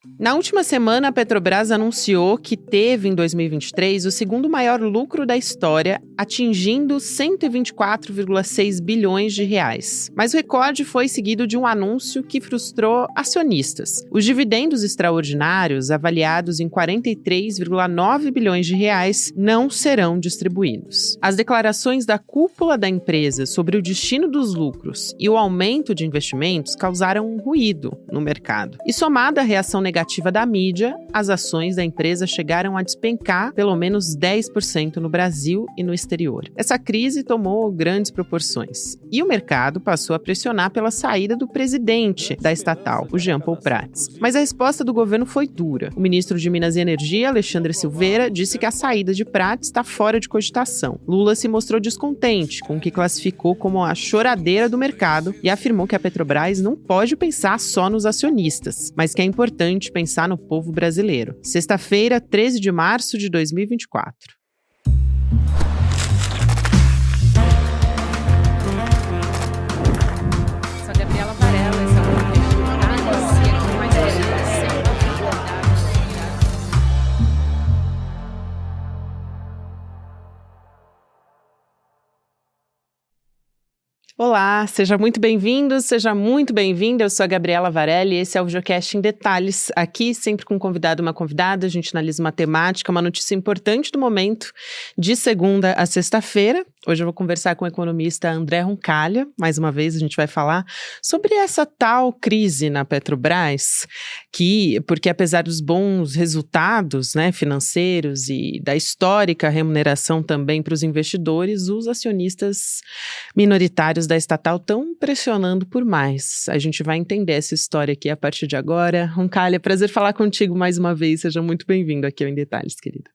Na última semana, a Petrobras anunciou que teve em 2023 o segundo maior lucro da história, atingindo 124,6 bilhões de reais. Mas o recorde foi seguido de um anúncio que frustrou acionistas. Os dividendos extraordinários, avaliados em 43,9 bilhões de reais, não serão distribuídos. As declarações da cúpula da empresa sobre o destino dos lucros e o aumento de investimentos causaram um ruído no mercado. E somada à reação negativa da mídia, as ações da empresa chegaram a despencar pelo menos 10% no Brasil e no exterior. Essa crise tomou grandes proporções e o mercado passou a pressionar pela saída do presidente da estatal, o Jean Paul Prats. Mas a resposta do governo foi dura. O ministro de Minas e Energia, Alexandre Silveira, disse que a saída de Prats está fora de cogitação. Lula se mostrou descontente com o que classificou como a choradeira do mercado e afirmou que a Petrobras não pode pensar só nos acionistas, mas que é importante pensar no povo brasileiro. Sexta-feira, 13 de março de 2024. Sou a Gabriela Varela, esse é o podcast Detalhes, e aqui mais Olá, seja muito bem-vindo, seja muito bem-vinda. Eu sou a Gabriela Varela e esse é o videocast em Detalhes. Aqui, sempre com um convidado, uma convidada, a gente analisa uma temática, uma notícia importante do momento, de segunda a sexta-feira. Hoje eu vou conversar com o economista André Roncalha. Mais uma vez a gente vai falar sobre essa tal crise na Petrobras, porque apesar dos bons resultados, né, financeiros e da histórica remuneração também para os investidores, os acionistas minoritários da estatal estão pressionando por mais. A gente vai entender essa história aqui a partir de agora. Roncalha, prazer falar contigo mais uma vez. Seja muito bem-vindo aqui ao Em Detalhes, querida.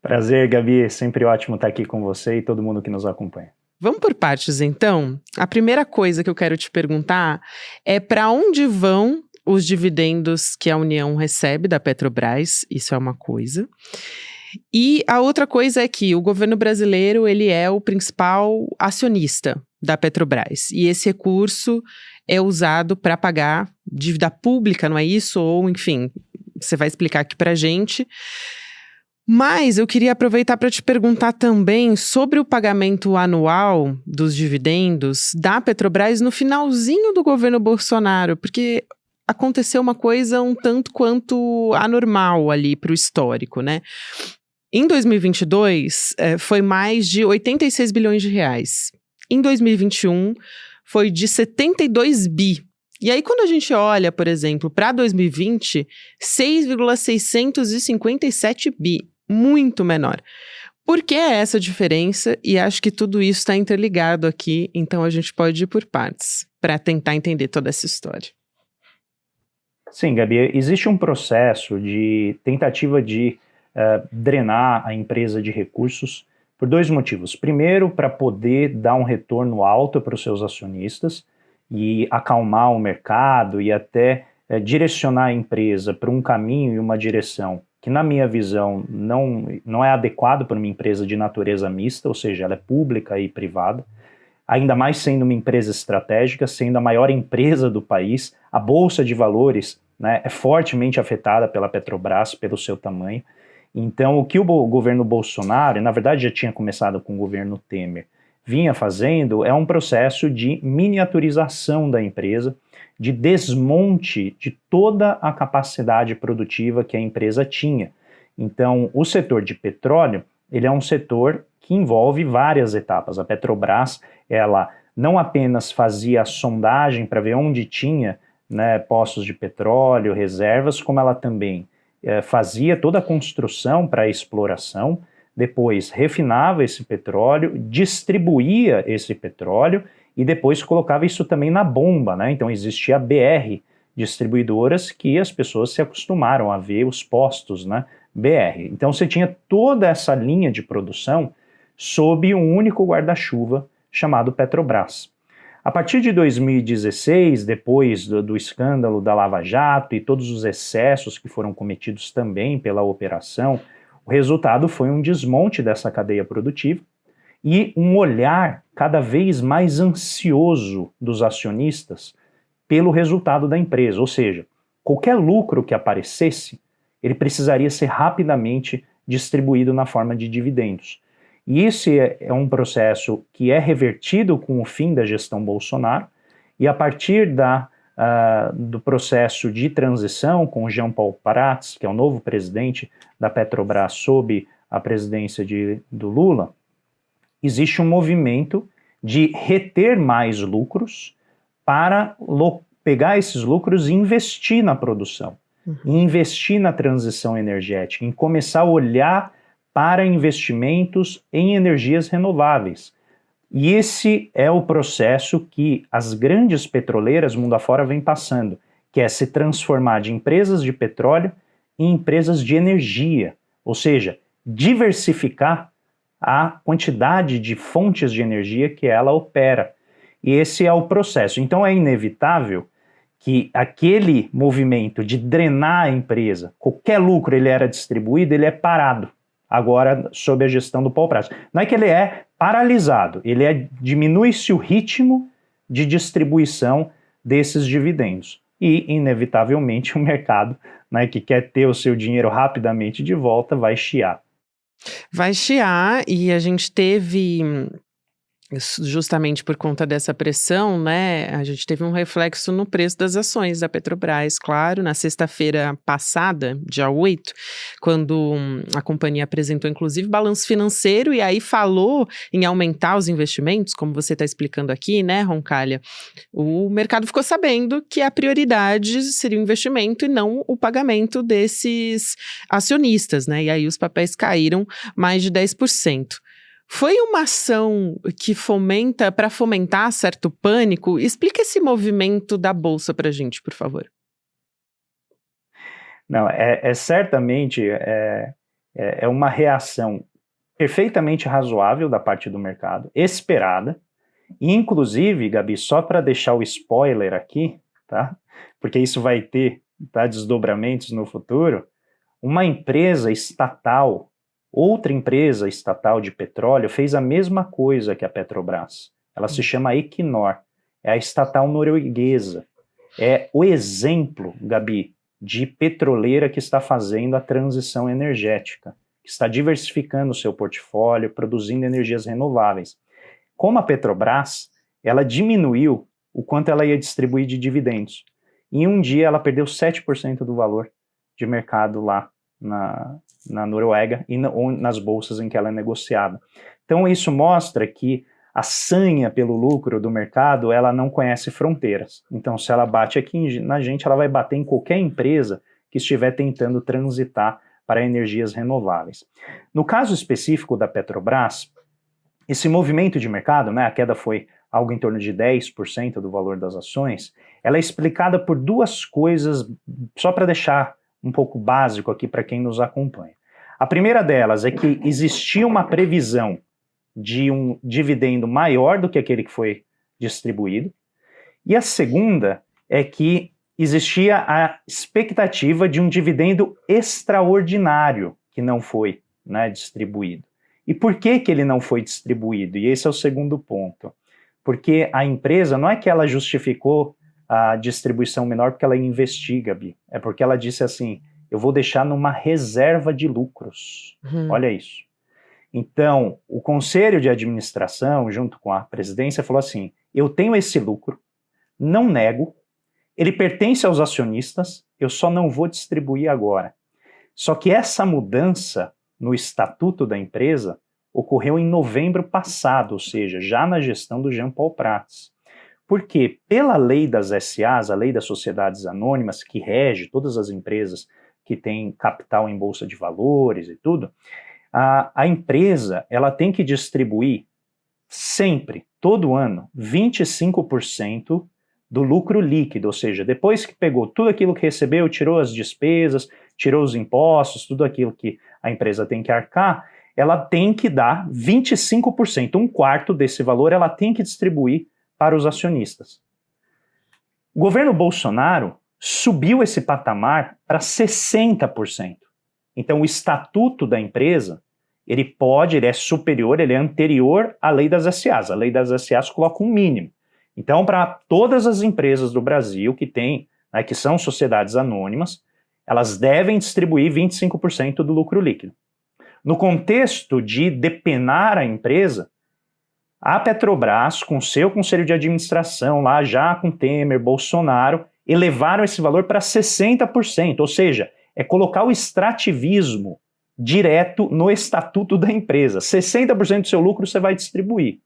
Prazer, Gabi. É sempre ótimo estar aqui com você e todo mundo que nos acompanha. Vamos por partes, então? A primeira coisa que eu quero te perguntar é para onde vão os dividendos que a União recebe da Petrobras? Isso é uma coisa. E a outra coisa é que o governo brasileiro, ele é o principal acionista da Petrobras. E esse recurso é usado para pagar dívida pública, não é isso? Ou, enfim, você vai explicar aqui para a gente. Mas eu queria aproveitar para te perguntar também sobre o pagamento anual dos dividendos da Petrobras no finalzinho do governo Bolsonaro, porque aconteceu uma coisa um tanto quanto anormal ali para o histórico, né? Em 2022, foi mais de 86 bilhões de reais. Em 2021, foi de 72 bi. E aí, quando a gente olha, por exemplo, para 2020, 6,657 bi. Muito menor. Por que é essa diferença? E acho que tudo isso está interligado aqui, então a gente pode ir por partes, para tentar entender toda essa história. Sim, Gabi, existe um processo de tentativa de drenar a empresa de recursos por dois motivos. Primeiro, para poder dar um retorno alto para os seus acionistas e acalmar o mercado e até direcionar a empresa para um caminho e uma direção que, na minha visão, não é adequado para uma empresa de natureza mista, ou seja, ela é pública e privada, ainda mais sendo uma empresa estratégica, sendo a maior empresa do país. A Bolsa de Valores, né, é fortemente afetada pela Petrobras, pelo seu tamanho. Então, o que o governo Bolsonaro, e na verdade já tinha começado com o governo Temer, vinha fazendo é um processo de miniaturização da empresa, de desmonte de toda a capacidade produtiva que a empresa tinha. Então, o setor de petróleo, ele é um setor que envolve várias etapas. A Petrobras, ela não apenas fazia a sondagem para ver onde tinha, né, poços de petróleo, reservas, como ela também fazia toda a construção para a exploração, depois refinava esse petróleo, distribuía esse petróleo e depois colocava isso também na bomba, né? Então existia a BR, distribuidoras que as pessoas se acostumaram a ver os postos, né? BR. Então você tinha toda essa linha de produção sob um único guarda-chuva chamado Petrobras. A partir de 2016, depois do escândalo da Lava Jato e todos os excessos que foram cometidos também pela operação, o resultado foi um desmonte dessa cadeia produtiva e um olhar cada vez mais ansioso dos acionistas pelo resultado da empresa, ou seja, qualquer lucro que aparecesse, ele precisaria ser rapidamente distribuído na forma de dividendos. E esse é um processo que é revertido com o fim da gestão Bolsonaro, e a partir do processo de transição com o Jean Paul Prats, que é o novo presidente da Petrobras sob a presidência do Lula, existe um movimento de reter mais lucros para pegar esses lucros e investir na produção, investir na transição energética, em começar a olhar para investimentos em energias renováveis. E esse é o processo que as grandes petroleiras mundo afora vêm passando, que é se transformar de empresas de petróleo em empresas de energia, ou seja, diversificar a quantidade de fontes de energia que ela opera. E esse é o processo. Então é inevitável que aquele movimento de drenar a empresa, qualquer lucro ele era distribuído, ele é parado. Agora, sob a gestão do Paul Prats. Não é que ele é paralisado, diminui-se o ritmo de distribuição desses dividendos. E, inevitavelmente, o mercado, né, que quer ter o seu dinheiro rapidamente de volta, vai chiar. Vai chiar, e a gente teve, justamente por conta dessa pressão, né, a gente teve um reflexo no preço das ações da Petrobras, claro, na sexta-feira passada, dia 8, quando a companhia apresentou, inclusive, balanço financeiro, e aí falou em aumentar os investimentos, como você está explicando aqui, né, Roncalha, o mercado ficou sabendo que a prioridade seria o investimento e não o pagamento desses acionistas, né, e aí os papéis caíram mais de 10%. Foi uma ação que para fomentar certo pânico? Explica esse movimento da Bolsa para a gente, por favor. Não, certamente uma reação perfeitamente razoável da parte do mercado, esperada, e inclusive, Gabi, só para deixar o spoiler aqui, tá? Porque isso vai ter, tá, desdobramentos no futuro, uma empresa estatal, outra empresa estatal de petróleo fez a mesma coisa que a Petrobras. Ela se chama Equinor, é a estatal norueguesa. É o exemplo, Gabi, de petroleira que está fazendo a transição energética, que está diversificando o seu portfólio, produzindo energias renováveis. Como a Petrobras, ela diminuiu o quanto ela ia distribuir de dividendos. Em um dia ela perdeu 7% do valor de mercado lá na Noruega e nas bolsas em que ela é negociada. Então isso mostra que a sanha pelo lucro do mercado, ela não conhece fronteiras. Então se ela bate aqui na gente, ela vai bater em qualquer empresa que estiver tentando transitar para energias renováveis. No caso específico da Petrobras, esse movimento de mercado, né, a queda foi algo em torno de 10% do valor das ações, ela é explicada por duas coisas, só para deixar um pouco básico aqui para quem nos acompanha. A primeira delas é que existia uma previsão de um dividendo maior do que aquele que foi distribuído, e a segunda é que existia a expectativa de um dividendo extraordinário que não foi, né, distribuído. E por que ele não foi distribuído? E esse é o segundo ponto. Porque a empresa, não é que ela justificou a distribuição menor porque ela investiga, Bi. É porque ela disse assim, eu vou deixar numa reserva de lucros. Olha isso. Então, o conselho de administração, junto com a presidência, falou assim, eu tenho esse lucro, não nego, ele pertence aos acionistas, eu só não vou distribuir agora. Só que essa mudança no estatuto da empresa ocorreu em novembro passado, ou seja, já na gestão do Jean Paul Prats. Porque pela lei das SAs, a lei das sociedades anônimas, que rege todas as empresas que têm capital em bolsa de valores e tudo, a empresa ela tem que distribuir sempre, todo ano, 25% do lucro líquido, ou seja, depois que pegou tudo aquilo que recebeu, tirou as despesas, tirou os impostos, tudo aquilo que a empresa tem que arcar, ela tem que dar 25%, um quarto desse valor ela tem que distribuir para os acionistas. O governo Bolsonaro subiu esse patamar para 60%. Então o estatuto da empresa, ele é superior, ele é anterior à lei das SAs. A lei das SAs coloca um mínimo. Então para todas as empresas do Brasil que têm né, que são sociedades anônimas, elas devem distribuir 25% do lucro líquido. No contexto de depenar a empresa, a Petrobras, com seu conselho de administração, lá já com Temer, Bolsonaro, elevaram esse valor para 60%, ou seja, é colocar o extrativismo direto no estatuto da empresa. 60% do seu lucro você vai distribuir.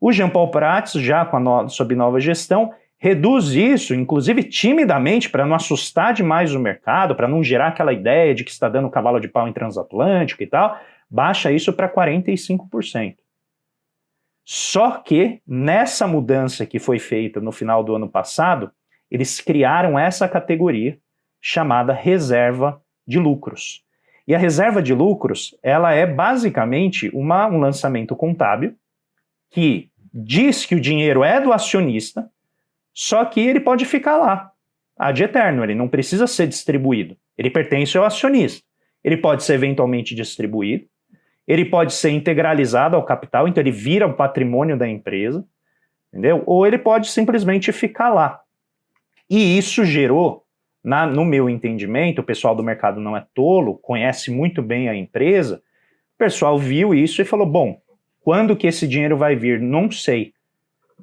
O Jean Paul Prats, já sob nova gestão, reduz isso, inclusive timidamente, para não assustar demais o mercado, para não gerar aquela ideia de que está dando cavalo de pau em transatlântico e tal, baixa isso para 45%. Só que, nessa mudança que foi feita no final do ano passado, eles criaram essa categoria chamada reserva de lucros. E a reserva de lucros, ela é basicamente um lançamento contábil que diz que o dinheiro é do acionista, só que ele pode ficar lá, ad eterno, ele não precisa ser distribuído. Ele pertence ao acionista. Ele pode ser eventualmente distribuído, ele pode ser integralizado ao capital, então ele vira o patrimônio da empresa, entendeu? Ou ele pode simplesmente ficar lá. E isso gerou, no meu entendimento, o pessoal do mercado não é tolo, conhece muito bem a empresa, o pessoal viu isso e falou, bom, quando que esse dinheiro vai vir? Não sei.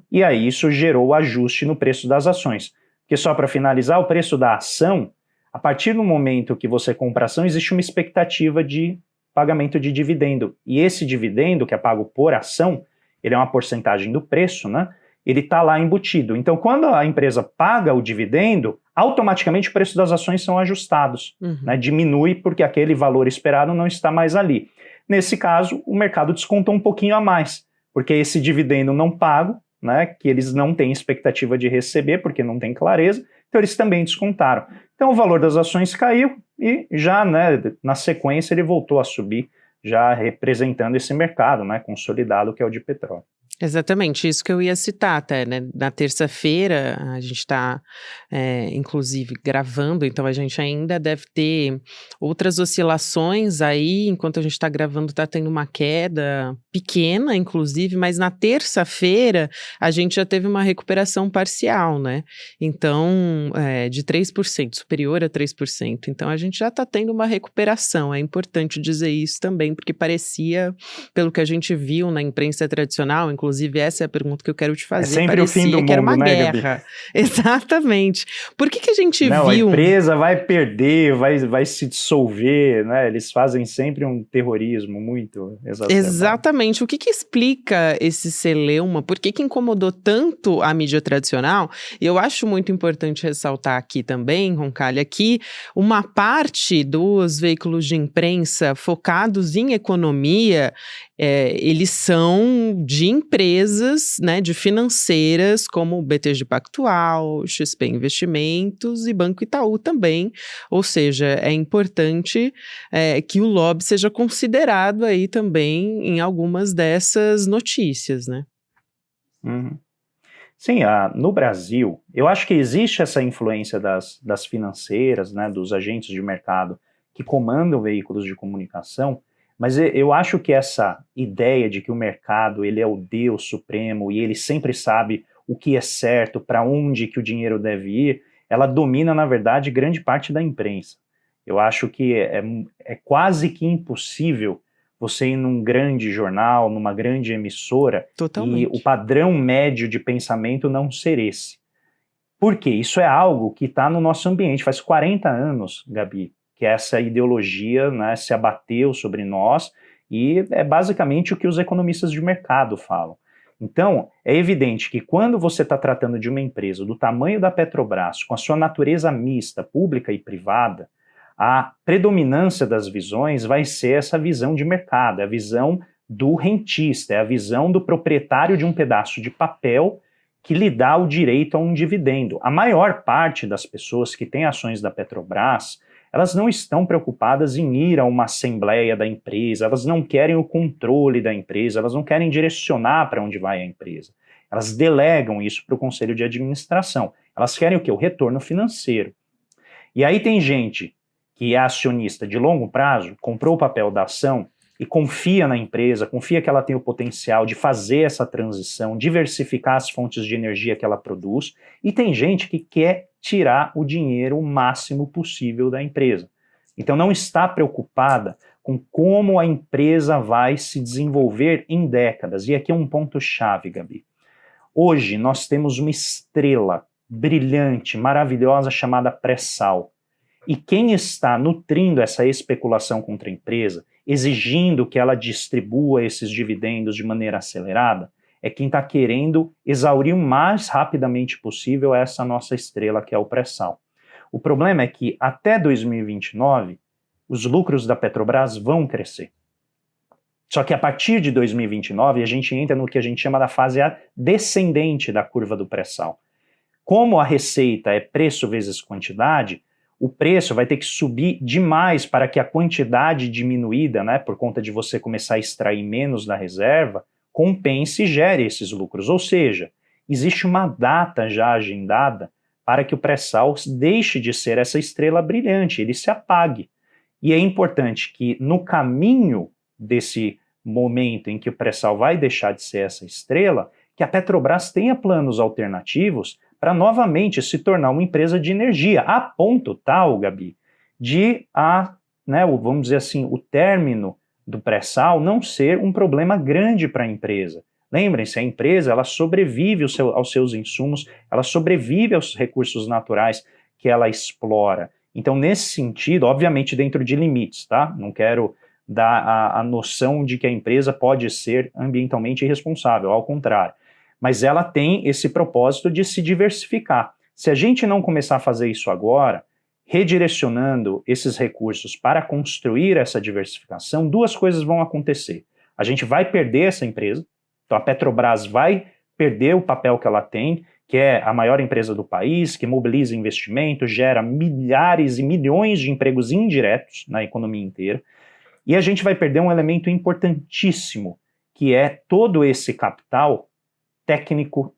E aí isso gerou o ajuste no preço das ações. Porque só para finalizar, o preço da ação, a partir do momento que você compra ação, existe uma expectativa de pagamento de dividendo. E esse dividendo, que é pago por ação, ele é uma porcentagem do preço, né? Ele está lá embutido. Então, quando a empresa paga o dividendo, automaticamente o preço das ações são ajustados, né? Diminui porque aquele valor esperado não está mais ali. Nesse caso, o mercado descontou um pouquinho a mais, porque esse dividendo não pago, né, que eles não têm expectativa de receber, porque não tem clareza, então eles também descontaram. Então o valor das ações caiu e já, né, na sequência ele voltou a subir, já representando esse mercado, né, consolidado que é o de petróleo. Exatamente, isso que eu ia citar até, né? Na terça-feira, a gente está, inclusive, gravando, então a gente ainda deve ter outras oscilações aí, enquanto a gente está gravando, está tendo uma queda pequena, inclusive, mas na terça-feira a gente já teve uma recuperação parcial, né? Então, de 3%, superior a 3%. Então, a gente já está tendo uma recuperação, é importante dizer isso também, porque parecia, pelo que a gente viu na imprensa tradicional, inclusive essa é a pergunta que eu quero te fazer. É sempre o fim do mundo, era uma né, guerra. Gabi? Exatamente. Por que a gente viu... a empresa vai perder, vai se dissolver, né? Eles fazem sempre um terrorismo muito exacerbado. Exatamente. O que explica esse celeuma? Por que incomodou tanto a mídia tradicional? E eu acho muito importante ressaltar aqui também, Roncalha, que uma parte dos veículos de imprensa focados em economia, eles são de empresas, né, de financeiras, como o BTG Pactual, XP Investimentos e Banco Itaú também. Ou seja, é importante que o lobby seja considerado aí também em algumas dessas notícias, né? Uhum. Sim, no Brasil, eu acho que existe essa influência das financeiras, né, dos agentes de mercado que comandam veículos de comunicação, mas eu acho que essa ideia de que o mercado ele é o Deus supremo e ele sempre sabe o que é certo, para onde que o dinheiro deve ir, ela domina, na verdade, grande parte da imprensa. Eu acho que é quase que impossível você ir num grande jornal, numa grande emissora, Totalmente. E o padrão médio de pensamento não ser esse. Por quê? Isso é algo que está no nosso ambiente. Faz 40 anos, Gabi, que essa ideologia, né, se abateu sobre nós e é basicamente o que os economistas de mercado falam. Então, é evidente que quando você está tratando de uma empresa do tamanho da Petrobras, com a sua natureza mista, pública e privada, a predominância das visões vai ser essa visão de mercado, é a visão do rentista, é a visão do proprietário de um pedaço de papel que lhe dá o direito a um dividendo. A maior parte das pessoas que têm ações da Petrobras, elas não estão preocupadas em ir a uma assembleia da empresa, elas não querem o controle da empresa, elas não querem direcionar para onde vai a empresa. Elas delegam isso para o conselho de administração. Elas querem o quê? O retorno financeiro. E aí tem gente que é acionista de longo prazo, comprou o papel da ação e confia na empresa, confia que ela tem o potencial de fazer essa transição, diversificar as fontes de energia que ela produz, e tem gente que quer tirar o dinheiro o máximo possível da empresa. Então não está preocupada com como a empresa vai se desenvolver em décadas. E aqui é um ponto-chave, Gabi. Hoje nós temos uma estrela brilhante, maravilhosa, chamada pré-sal. E quem está nutrindo essa especulação contra a empresa, exigindo que ela distribua esses dividendos de maneira acelerada, é quem está querendo exaurir o mais rapidamente possível essa nossa estrela, que é o pré-sal. O problema é que até 2029, os lucros da Petrobras vão crescer. Só que a partir de 2029, a gente entra no que a gente chama da fase descendente da curva do pré-sal. Como a receita é preço vezes quantidade, o preço vai ter que subir demais para que a quantidade diminuída, né, por conta de você começar a extrair menos da reserva, compense e gere esses lucros. Ou seja, existe uma data já agendada para que o pré-sal deixe de ser essa estrela brilhante, ele se apague. E é importante que no caminho desse momento em que o pré-sal vai deixar de ser essa estrela, que a Petrobras tenha planos alternativos para novamente se tornar uma empresa de energia, a ponto tal, Gabi, de vamos dizer assim, o término do pré-sal não ser um problema grande para a empresa. Lembrem-se, a empresa ela sobrevive aos seus insumos, ela sobrevive aos recursos naturais que ela explora. Então, nesse sentido, obviamente dentro de limites, tá? Não quero dar a noção de que a empresa pode ser ambientalmente irresponsável, ao contrário. Mas ela tem esse propósito de se diversificar. Se a gente não começar a fazer isso agora, redirecionando esses recursos para construir essa diversificação, duas coisas vão acontecer. A gente vai perder essa empresa, então a Petrobras vai perder o papel que ela tem, que é a maior empresa do país, que mobiliza investimento, gera milhares e milhões de empregos indiretos na economia inteira, e a gente vai perder um elemento importantíssimo, que é todo esse capital técnico,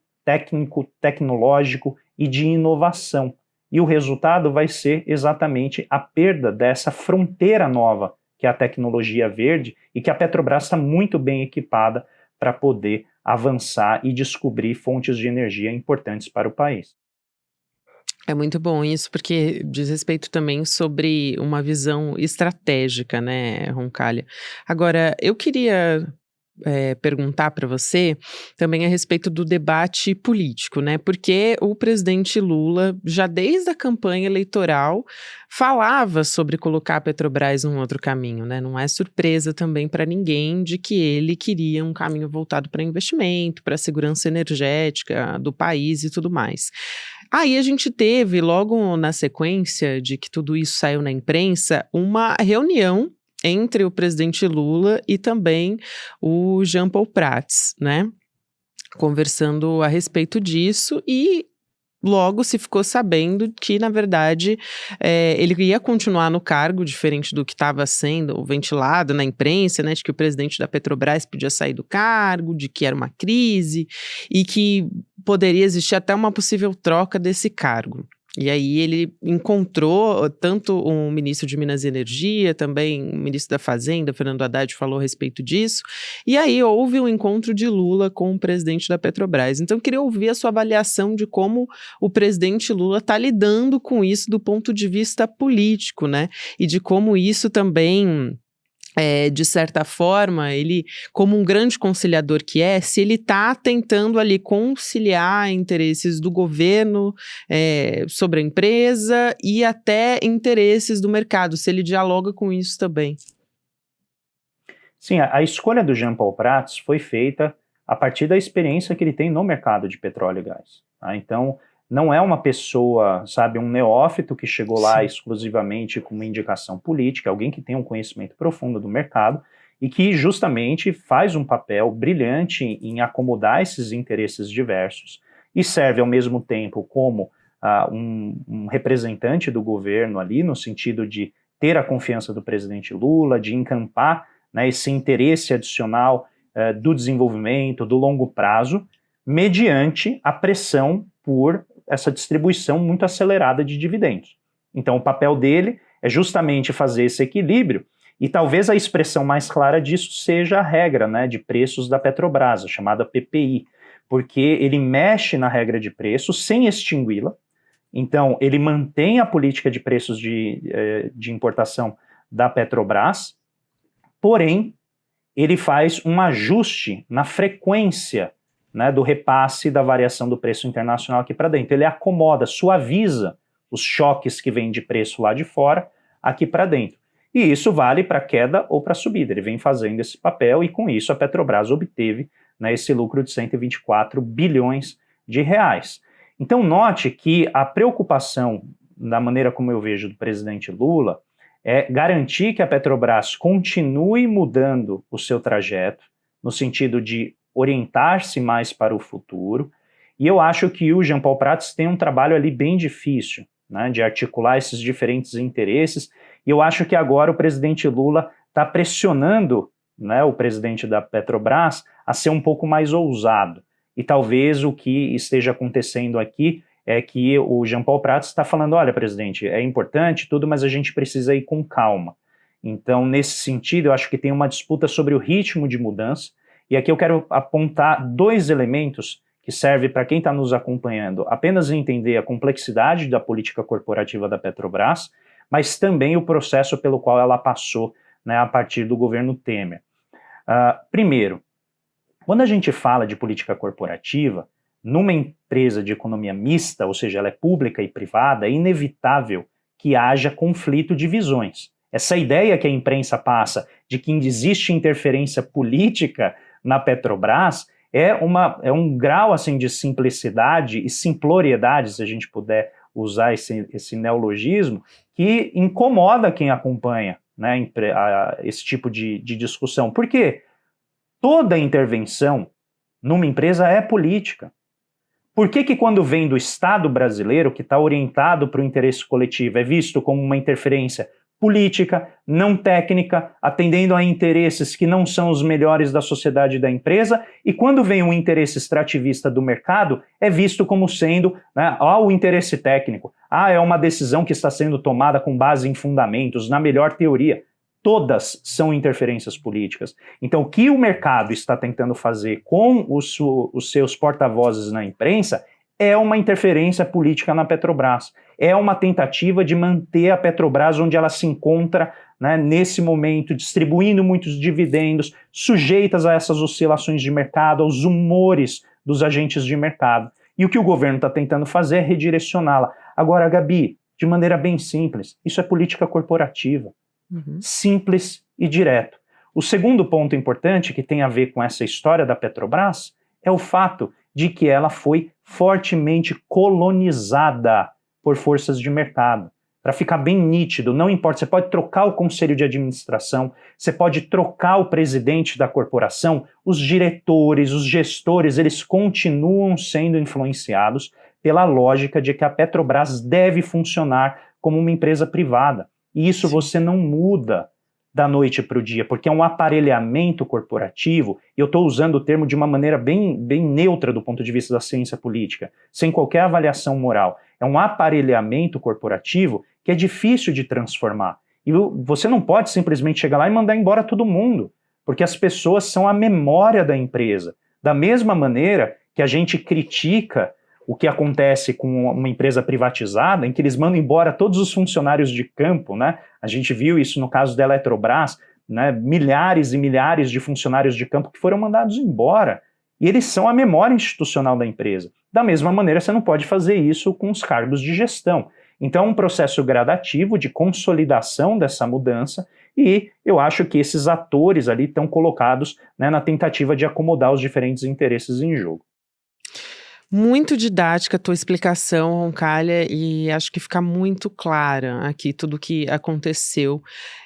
tecnológico e de inovação. E o resultado vai ser exatamente a perda dessa fronteira nova, que é a tecnologia verde, e que a Petrobras está muito bem equipada para poder avançar e descobrir fontes de energia importantes para o país. É muito bom isso, porque diz respeito também sobre uma visão estratégica, né, Roncalha. Agora, eu queria perguntar para você também a respeito do debate político, né? Porque o presidente Lula, já desde a campanha eleitoral, falava sobre colocar a Petrobras num outro caminho, né? Não é surpresa também para ninguém de que ele queria um caminho voltado para investimento, para a segurança energética do país e tudo mais. Aí a gente teve, logo na sequência de que tudo isso saiu na imprensa, uma reunião entre o presidente Lula e também o Jean Paul Prats, né? Conversando a respeito disso e logo se ficou sabendo que, na verdade, ele ia continuar no cargo, diferente do que estava sendo ventilado na imprensa, né? De que o presidente da Petrobras podia sair do cargo, de que era uma crise e que poderia existir até uma possível troca desse cargo. E aí ele encontrou tanto o ministro de Minas e Energia, também o ministro da Fazenda, Fernando Haddad, falou a respeito disso. E aí houve um encontro de Lula com o presidente da Petrobras. Então eu queria ouvir a sua avaliação de como o presidente Lula está lidando com isso do ponto de vista político, né? E de como isso também... de certa forma, ele, como um grande conciliador que se ele está tentando ali conciliar interesses do governo sobre a empresa e até interesses do mercado, se ele dialoga com isso também. Sim, a escolha do Jean Paul Prats foi feita a partir da experiência que ele tem no mercado de petróleo e gás. Tá? Então, não é uma pessoa, um neófito que chegou lá exclusivamente com uma indicação política, alguém que tem um conhecimento profundo do mercado e que justamente faz um papel brilhante em acomodar esses interesses diversos e serve ao mesmo tempo como um representante do governo ali, no sentido de ter a confiança do presidente Lula, de encampar, né, esse interesse adicional do desenvolvimento, do longo prazo, mediante a pressão por essa distribuição muito acelerada de dividendos. Então o papel dele é justamente fazer esse equilíbrio e talvez a expressão mais clara disso seja a regra, né, de preços da Petrobras, a chamada PPI, porque ele mexe na regra de preço sem extingui-la, Então, ele mantém a política de preços de importação da Petrobras, porém, ele faz um ajuste na frequência, né, do repasse da variação do preço internacional aqui para dentro. Ele acomoda, suaviza os choques que vêm de preço lá de fora aqui para dentro. E isso vale para queda ou para subida. Ele vem fazendo esse papel e com isso a Petrobras obteve, né, esse lucro de 124 bilhões de reais. Então note que a preocupação, da maneira como eu vejo do presidente Lula, é garantir que a Petrobras continue mudando o seu trajeto, no sentido de orientar-se mais para o futuro, e eu acho que o Jean Paul Prats tem um trabalho ali bem difícil, né, de articular esses diferentes interesses, e eu acho que agora o presidente Lula está pressionando, né, o presidente da Petrobras a ser um pouco mais ousado, e talvez o que esteja acontecendo aqui é que o Jean Paul Prats está falando, olha, presidente, é importante tudo, mas a gente precisa ir com calma. Então, nesse sentido, eu acho que tem uma disputa sobre o ritmo de mudança, e aqui eu quero apontar 2 elementos que servem para quem está nos acompanhando apenas entender a complexidade da política corporativa da Petrobras, mas também o processo pelo qual ela passou, né, a partir do governo Temer. Primeiro, quando a gente fala de política corporativa, numa empresa de economia mista, ou seja, ela é pública e privada, é inevitável que haja conflito de visões. Essa ideia que a imprensa passa de que existe interferência política na Petrobras é um grau assim, de simplicidade e simploriedade, se a gente puder usar esse neologismo, que incomoda quem acompanha, né, esse tipo de discussão. Por quê? Toda intervenção numa empresa é política. Por que quando vem do Estado brasileiro, que está orientado para o interesse coletivo, é visto como uma interferência política, não técnica, atendendo a interesses que não são os melhores da sociedade e da empresa, e quando vem um interesse extrativista do mercado, é visto como sendo, né, o interesse técnico, é uma decisão que está sendo tomada com base em fundamentos, na melhor teoria. Todas são interferências políticas. Então, o que o mercado está tentando fazer com os seus porta-vozes na imprensa é uma interferência política na Petrobras. É uma tentativa de manter a Petrobras onde ela se encontra, né, nesse momento, distribuindo muitos dividendos, sujeitas a essas oscilações de mercado, aos humores dos agentes de mercado. E o que o governo está tentando fazer é redirecioná-la. Agora, Gabi, de maneira bem simples, isso é política corporativa. Simples e direto. O segundo ponto importante que tem a ver com essa história da Petrobras é o fato de que ela foi fortemente colonizada por forças de mercado. Para ficar bem nítido, não importa, você pode trocar o conselho de administração, você pode trocar o presidente da corporação, os diretores, os gestores, eles continuam sendo influenciados pela lógica de que a Petrobras deve funcionar como uma empresa privada. E isso você não muda da noite para o dia, porque é um aparelhamento corporativo, e eu estou usando o termo de uma maneira bem neutra do ponto de vista da ciência política, sem qualquer avaliação moral. É um aparelhamento corporativo que é difícil de transformar. E você não pode simplesmente chegar lá e mandar embora todo mundo, porque as pessoas são a memória da empresa. Da mesma maneira que a gente critica o que acontece com uma empresa privatizada, em que eles mandam embora todos os funcionários de campo, né? A gente viu isso no caso da Eletrobras, né? Milhares e milhares de funcionários de campo que foram mandados embora. E eles são a memória institucional da empresa. Da mesma maneira, você não pode fazer isso com os cargos de gestão. Então, é um processo gradativo de consolidação dessa mudança, e eu acho que esses atores ali estão colocados, né, na tentativa de acomodar os diferentes interesses em jogo. Muito didática a tua explicação, Roncalha, e acho que fica muito clara aqui tudo o que aconteceu.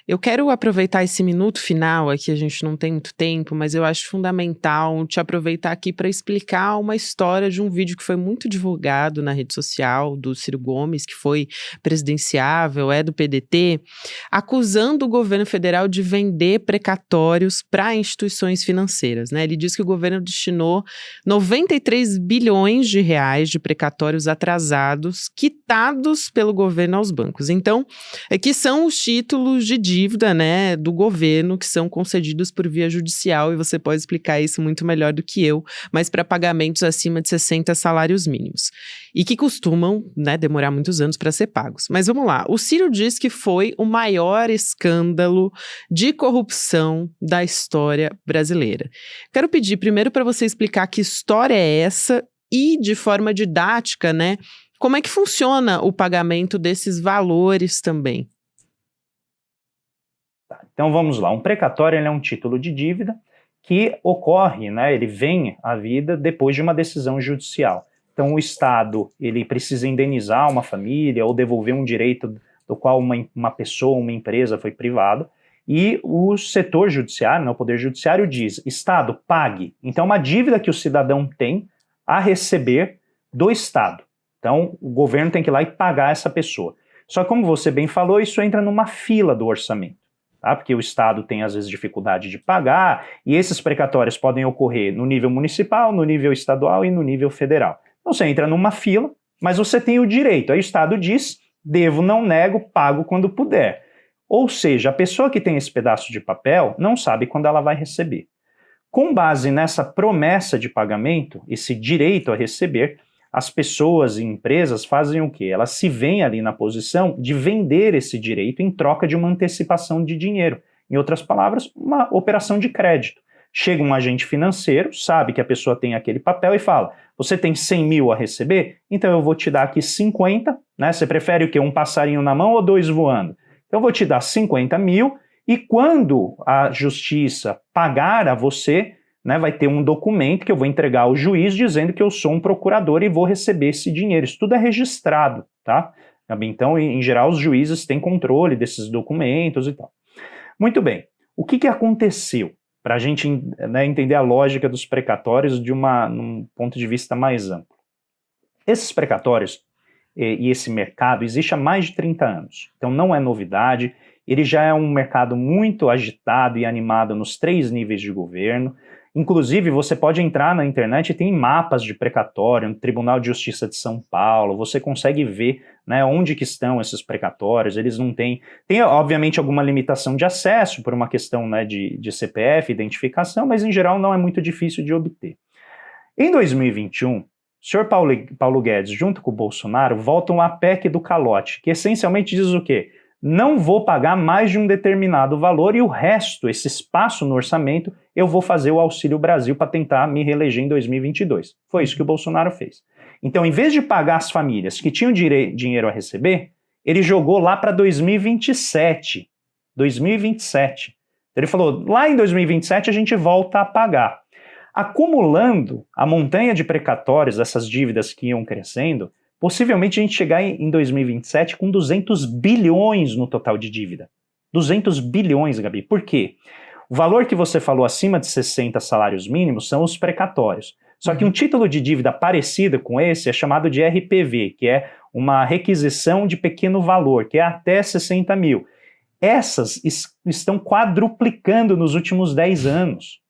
Eu quero aproveitar esse minuto final aqui, a gente não tem muito tempo, mas eu acho fundamental te aproveitar aqui para explicar uma história de um vídeo que foi muito divulgado na rede social do Ciro Gomes, que foi presidenciável, é do PDT, acusando o governo federal de vender precatórios para instituições financeiras, né? Ele diz que o governo destinou 93 bilhões bilhões de reais de precatórios atrasados quitados pelo governo aos bancos. Então, que são os títulos de dívida, né, do governo que são concedidos por via judicial, e você pode explicar isso muito melhor do que eu, mas para pagamentos acima de 60 salários mínimos. E que costumam, né, demorar muitos anos para ser pagos. Mas vamos lá, o Ciro diz que foi o maior escândalo de corrupção da história brasileira. Quero pedir primeiro para você explicar que história é essa e, de forma didática, né, como é que funciona o pagamento desses valores também. Então vamos lá, um precatório ele é um título de dívida que ocorre, né, ele vem à vida depois de uma decisão judicial. Então o Estado ele precisa indenizar uma família ou devolver um direito do qual uma pessoa, uma empresa foi privada, e o setor judiciário, né, o Poder Judiciário diz, Estado, pague. Então é uma dívida que o cidadão tem a receber do Estado. Então o governo tem que ir lá e pagar essa pessoa. Só que como você bem falou, isso entra numa fila do orçamento. Tá? Porque o Estado tem, às vezes, dificuldade de pagar, e esses precatórios podem ocorrer no nível municipal, no nível estadual e no nível federal. Então você entra numa fila, mas você tem o direito. Aí o Estado diz, devo, não nego, pago quando puder. Ou seja, a pessoa que tem esse pedaço de papel não sabe quando ela vai receber. Com base nessa promessa de pagamento, esse direito a receber, as pessoas e empresas fazem o quê? Elas se veem ali na posição de vender esse direito em troca de uma antecipação de dinheiro. Em outras palavras, uma operação de crédito. Chega um agente financeiro, sabe que a pessoa tem aquele papel e fala, você tem 100 mil a receber? Então eu vou te dar aqui 50, né? Você prefere o quê? Um passarinho na mão ou 2 voando? Então eu vou te dar 50 mil e quando a justiça pagar a você, né, vai ter um documento que eu vou entregar ao juiz dizendo que eu sou um procurador e vou receber esse dinheiro. Isso tudo é registrado, tá? Então, em geral, os juízes têm controle desses documentos e tal. Muito bem. O que aconteceu? Para a gente, né, entender a lógica dos precatórios num ponto de vista mais amplo. Esses precatórios e esse mercado existe há mais de 30 anos. Então, não é novidade. Ele já é um mercado muito agitado e animado nos 3 níveis de governo. Inclusive, você pode entrar na internet e tem mapas de precatório no Tribunal de Justiça de São Paulo, você consegue ver, né, onde que estão esses precatórios, eles não têm... Tem, obviamente, alguma limitação de acesso por uma questão, né, de CPF, identificação, mas, em geral, não é muito difícil de obter. Em 2021, o senhor Paulo Guedes, junto com o Bolsonaro, votam a PEC do calote, que essencialmente diz o quê? Não vou pagar mais de um determinado valor e o resto, esse espaço no orçamento, eu vou fazer o Auxílio Brasil para tentar me reeleger em 2022. Foi isso que o Bolsonaro fez. Então, em vez de pagar as famílias que tinham dinheiro a receber, ele jogou lá para 2027. 2027. Então, ele falou, lá em 2027 a gente volta a pagar. Acumulando a montanha de precatórios, essas dívidas que iam crescendo, possivelmente a gente chegar em 2027 com 200 bilhões no total de dívida. 200 bilhões, Gabi. Por quê? O valor que você falou acima de 60 salários mínimos são os precatórios. Só que um título de dívida parecido com esse é chamado de RPV, que é uma requisição de pequeno valor, que é até 60 mil. Essas estão quadruplicando nos últimos 10 anos.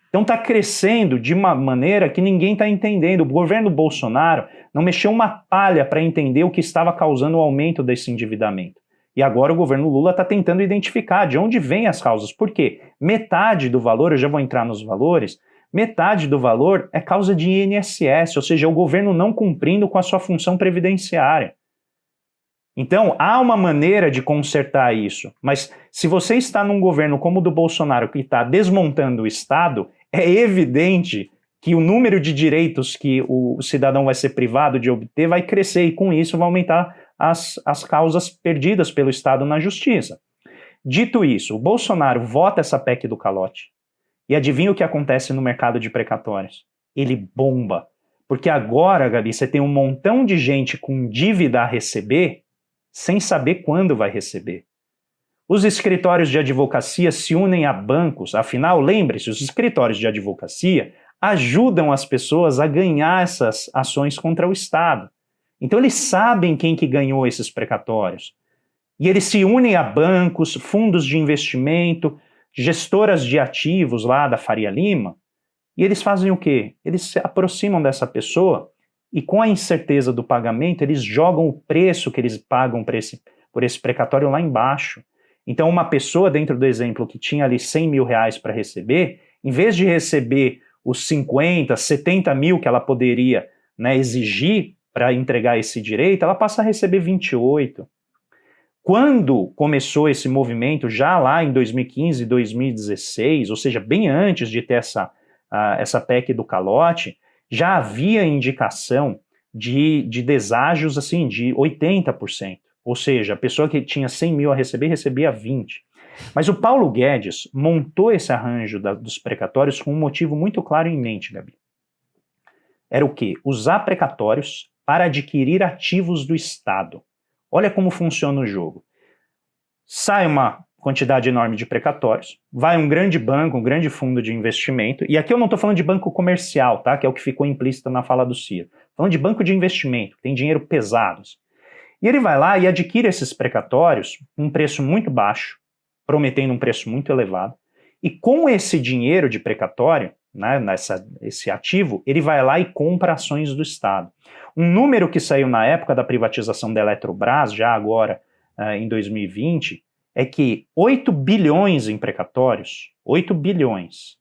Então está crescendo de uma maneira que ninguém está entendendo. O governo Bolsonaro não mexeu uma palha para entender o que estava causando o aumento desse endividamento. E agora o governo Lula está tentando identificar de onde vêm as causas. Por quê? Metade do valor, eu já vou entrar nos valores, metade do valor é causa de INSS, ou seja, é o governo não cumprindo com a sua função previdenciária. Então, há uma maneira de consertar isso, mas se você está num governo como o do Bolsonaro, que está desmontando o Estado, é evidente que o número de direitos que o cidadão vai ser privado de obter vai crescer e com isso vai aumentar as causas perdidas pelo Estado na justiça. Dito isso, o Bolsonaro vota essa PEC do calote e adivinha o que acontece no mercado de precatórios? Ele bomba, porque agora, Gabi, você tem um montão de gente com dívida a receber sem saber quando vai receber. Os escritórios de advocacia se unem a bancos, afinal, lembre-se, os escritórios de advocacia ajudam as pessoas a ganhar essas ações contra o Estado. Então eles sabem quem que ganhou esses precatórios. E eles se unem a bancos, fundos de investimento, gestoras de ativos lá da Faria Lima, E eles fazem o quê? Eles se aproximam dessa pessoa e com a incerteza do pagamento, eles jogam o preço que eles pagam por esse precatório lá embaixo. Então uma pessoa, dentro do exemplo, que tinha ali 100 mil reais para receber, em vez de receber os 50, 70 mil que ela poderia, né, exigir para entregar esse direito, ela passa a receber 28. Quando começou esse movimento, já lá em 2015, 2016, ou seja, bem antes de ter essa PEC do calote, já havia indicação de deságios assim, de 80%. Ou seja, a pessoa que tinha 100 mil a receber, recebia 20. Mas o Paulo Guedes montou esse arranjo dos precatórios com um motivo muito claro em mente, Gabi. Era o quê? Usar precatórios para adquirir ativos do Estado. Olha como funciona o jogo. Sai uma quantidade enorme de precatórios, vai um grande banco, um grande fundo de investimento, e aqui eu não estou falando de banco comercial, tá? Que é o que ficou implícito na fala do Ciro. Falando de banco de investimento, que tem dinheiro pesado. E ele vai lá e adquire esses precatórios com um preço muito baixo, prometendo um preço muito elevado, e com esse dinheiro de precatório, né, esse ativo, ele vai lá e compra ações do Estado. Um número que saiu na época da privatização da Eletrobras, já agora em 2020, é que 8 bilhões em precatórios, 8 bilhões,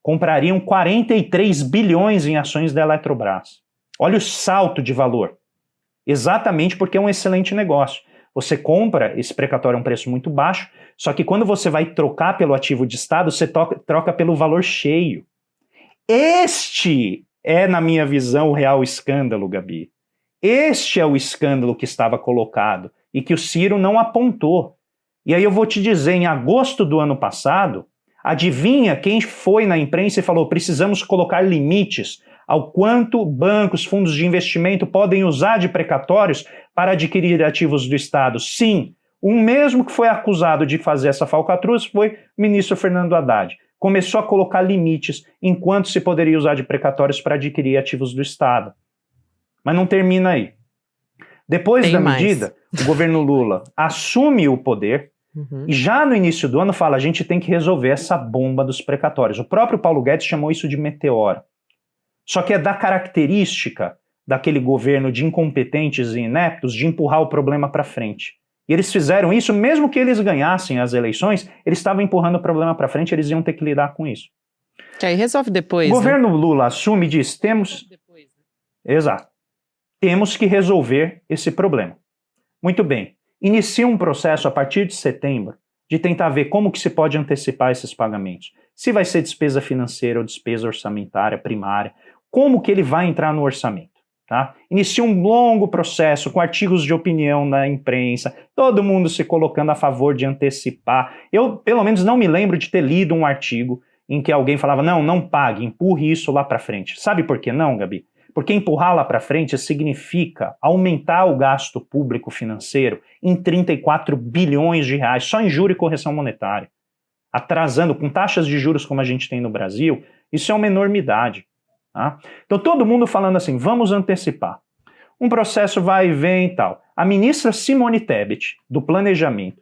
comprariam 43 bilhões em ações da Eletrobras. Olha o salto de valor. Exatamente porque é um excelente negócio. Você compra esse precatório a um preço muito baixo, só que quando você vai trocar pelo ativo de Estado, você troca pelo valor cheio. Este é, na minha visão, o real escândalo, Gabi. Este é o escândalo que estava colocado e que o Ciro não apontou. E aí eu vou te dizer, em agosto do ano passado, adivinha quem foi na imprensa e falou: precisamos colocar limites ao quanto bancos, fundos de investimento podem usar de precatórios para adquirir ativos do Estado. Sim, o mesmo que foi acusado de fazer essa falcatrua foi o ministro Fernando Haddad. Começou a colocar limites em quanto se poderia usar de precatórios para adquirir ativos do Estado. Mas não termina aí. Depois da medida, o governo Lula assume o poder e já no início do ano fala: a gente tem que resolver essa bomba dos precatórios. O próprio Paulo Guedes chamou isso de meteoro. Só que é da característica daquele governo de incompetentes e ineptos de empurrar o problema para frente. E eles fizeram isso, mesmo que eles ganhassem as eleições, eles estavam empurrando o problema para frente, eles iam ter que lidar com isso. Que aí resolve depois. O governo Lula assume e diz: Exato. Temos que resolver esse problema. Muito bem. Inicia um processo a partir de setembro de tentar ver como que se pode antecipar esses pagamentos. Se vai ser despesa financeira ou despesa orçamentária primária, como que ele vai entrar no orçamento. Tá? Inicia um longo processo com artigos de opinião na imprensa, todo mundo se colocando a favor de antecipar. Eu, pelo menos, não me lembro de ter lido um artigo em que alguém falava: não pague, empurre isso lá para frente. Sabe por que não, Gabi? Porque empurrar lá para frente significa aumentar o gasto público financeiro em 34 bilhões de reais, só em juros e correção monetária. Atrasando, com taxas de juros como a gente tem no Brasil, isso é uma enormidade. Tá? Então todo mundo falando assim: vamos antecipar. Um processo vai e vem e tal. A ministra Simone Tebet, do Planejamento,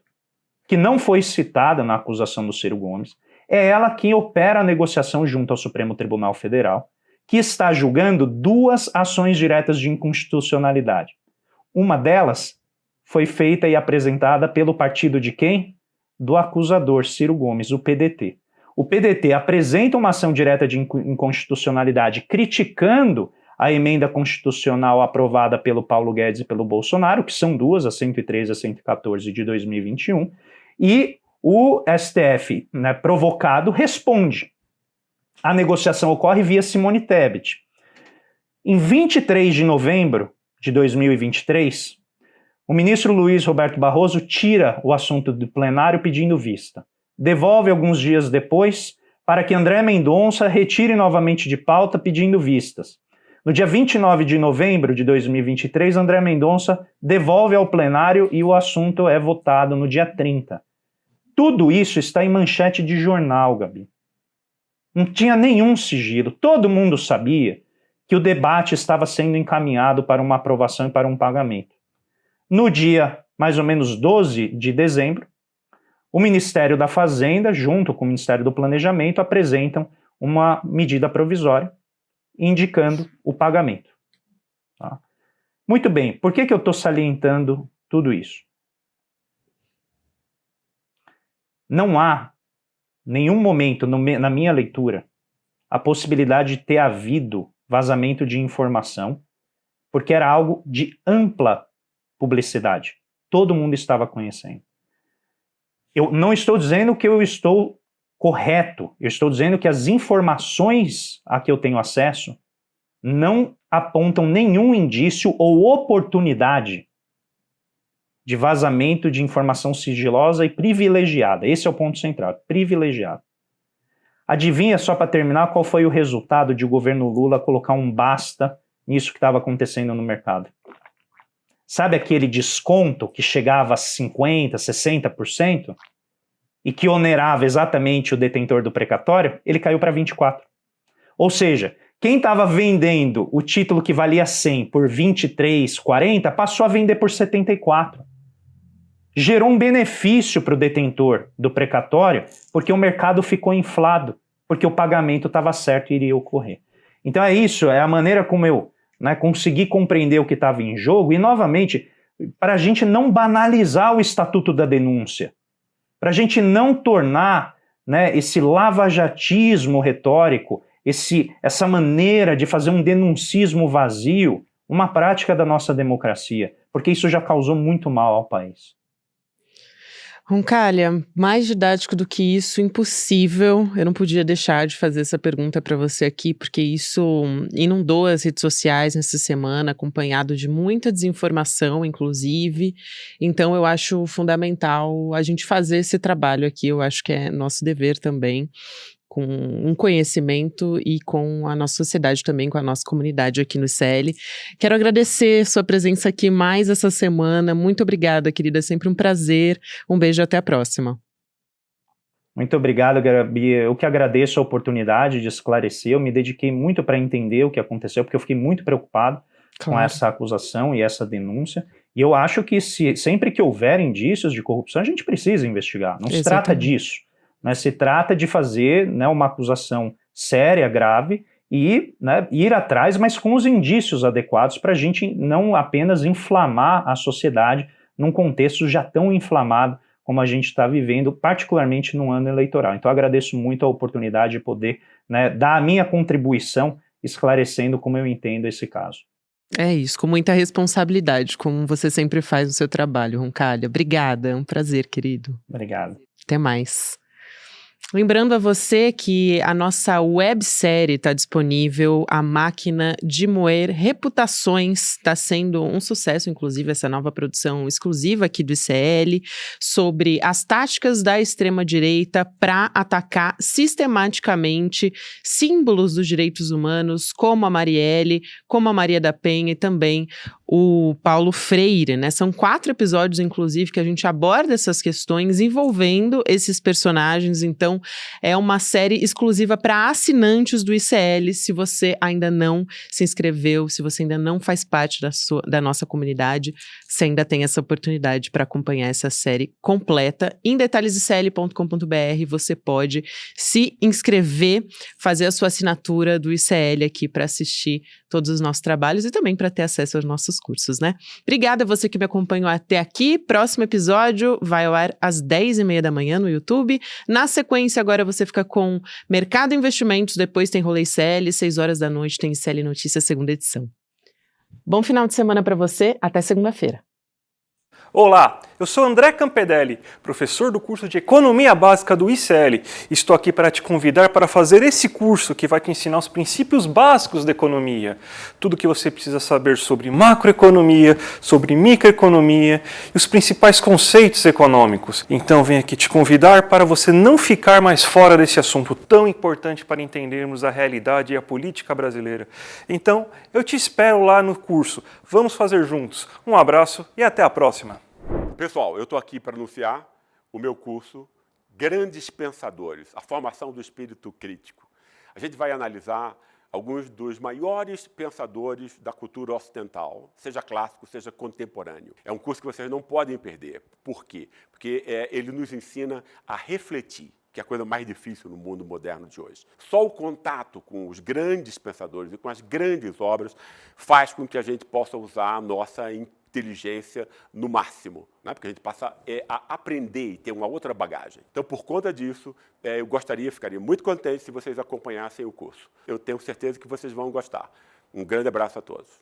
que não foi citada na acusação do Ciro Gomes, é ela quem opera a negociação junto ao Supremo Tribunal Federal, que está julgando 2 ações diretas de inconstitucionalidade. Uma delas foi feita e apresentada pelo partido de quem? Do acusador Ciro Gomes, o PDT. O PDT apresenta uma ação direta de inconstitucionalidade criticando a emenda constitucional aprovada pelo Paulo Guedes e pelo Bolsonaro, que são 2, a 113 e a 114 de 2021, e o STF, né, provocado, responde. A negociação ocorre via Simone Tebet. Em 23 de novembro de 2023, o ministro Luiz Roberto Barroso tira o assunto do plenário pedindo vista. Devolve alguns dias depois para que André Mendonça retire novamente de pauta pedindo vistas. No dia 29 de novembro de 2023, André Mendonça devolve ao plenário e o assunto é votado no dia 30. Tudo isso está em manchete de jornal, Gabi. Não tinha nenhum sigilo. Todo mundo sabia que o debate estava sendo encaminhado para uma aprovação e para um pagamento. No dia, mais ou menos 12 de dezembro, o Ministério da Fazenda, junto com o Ministério do Planejamento, apresentam uma medida provisória indicando o pagamento. Tá? Muito bem, por que eu estou salientando tudo isso? Não há nenhum momento na minha leitura a possibilidade de ter havido vazamento de informação, porque era algo de ampla publicidade. Todo mundo estava conhecendo. Eu não estou dizendo que eu estou correto, eu estou dizendo que as informações a que eu tenho acesso não apontam nenhum indício ou oportunidade de vazamento de informação sigilosa e privilegiada. Esse é o ponto central, privilegiado. Adivinha, só para terminar, qual foi o resultado de o governo Lula colocar um basta nisso que estava acontecendo no mercado? Sabe aquele desconto que chegava a 50%, 60% e que onerava exatamente o detentor do precatório? Ele caiu para 24%. Ou seja, quem estava vendendo o título que valia 100 por 23, 40, passou a vender por 74. Gerou um benefício para o detentor do precatório, porque o mercado ficou inflado, porque o pagamento estava certo e iria ocorrer. Então é isso, é a maneira como eu consegui compreender o que estava em jogo, e novamente, para a gente não banalizar o Estatuto da Denúncia, para a gente não tornar esse lavajatismo retórico, essa maneira de fazer um denuncismo vazio, uma prática da nossa democracia, porque isso já causou muito mal ao país. Roncalha, mais didático do que isso, impossível. Eu não podia deixar de fazer essa pergunta para você aqui, porque isso inundou as redes sociais nessa semana, acompanhado de muita desinformação, inclusive. Então, eu acho fundamental a gente fazer esse trabalho aqui. Eu acho que é nosso dever também, com um conhecimento e com a nossa sociedade também, com a nossa comunidade aqui no ICL. Quero agradecer sua presença aqui mais essa semana. Muito obrigada, querida. É sempre um prazer. Um beijo e até a próxima. Muito obrigado, Gabi. Eu que agradeço a oportunidade de esclarecer. Eu me dediquei muito para entender o que aconteceu, porque eu fiquei muito preocupado com essa acusação e essa denúncia. E eu acho que sempre que houver indícios de corrupção, a gente precisa investigar. Não se trata disso. Se trata de fazer uma acusação séria, grave, e ir atrás, mas com os indícios adequados para a gente não apenas inflamar a sociedade num contexto já tão inflamado como a gente está vivendo, particularmente no ano eleitoral. Então, agradeço muito a oportunidade de poder dar a minha contribuição esclarecendo como eu entendo esse caso. É isso, com muita responsabilidade, como você sempre faz no seu trabalho, Roncalha. Obrigada, é um prazer, querido. Obrigado. Até mais. Lembrando a você que a nossa websérie está disponível, A Máquina de Moer Reputações, está sendo um sucesso, inclusive, essa nova produção exclusiva aqui do ICL, sobre as táticas da extrema-direita para atacar sistematicamente símbolos dos direitos humanos, como a Marielle, como a Maria da Penha e também o Paulo Freire, São 4 episódios, inclusive, que a gente aborda essas questões envolvendo esses personagens. Então, é uma série exclusiva para assinantes do ICL. Se você ainda não se inscreveu, se você ainda não faz parte da nossa comunidade, você ainda tem essa oportunidade para acompanhar essa série completa. Em detalhesicl.com.br você pode se inscrever, fazer a sua assinatura do ICL aqui para assistir todos os nossos trabalhos e também para ter acesso aos nossos cursos, Obrigada a você que me acompanhou até aqui. Próximo episódio vai ao ar às 10h30 da manhã no YouTube. Na sequência, agora você fica com Mercado e Investimentos, depois tem Rolê ICL, 6 horas da noite tem ICL Notícias, segunda edição. Bom final de semana para você, até segunda-feira. Olá, eu sou André Campedelli, professor do curso de Economia Básica do ICL. Estou aqui para te convidar para fazer esse curso que vai te ensinar os princípios básicos da economia. Tudo o que você precisa saber sobre macroeconomia, sobre microeconomia e os principais conceitos econômicos. Então venho aqui te convidar para você não ficar mais fora desse assunto tão importante para entendermos a realidade e a política brasileira. Então, eu te espero lá no curso. Vamos fazer juntos. Um abraço e até a próxima. Pessoal, eu estou aqui para anunciar o meu curso Grandes Pensadores, a formação do espírito crítico. A gente vai analisar alguns dos maiores pensadores da cultura ocidental, seja clássico, seja contemporâneo. É um curso que vocês não podem perder. Por quê? Porque ele nos ensina a refletir. que é a coisa mais difícil no mundo moderno de hoje. Só o contato com os grandes pensadores e com as grandes obras faz com que a gente possa usar a nossa inteligência no máximo, né? Porque a gente passa a aprender e ter uma outra bagagem. Então, por conta disso, eu ficaria muito contente se vocês acompanhassem o curso. Eu tenho certeza que vocês vão gostar. Um grande abraço a todos.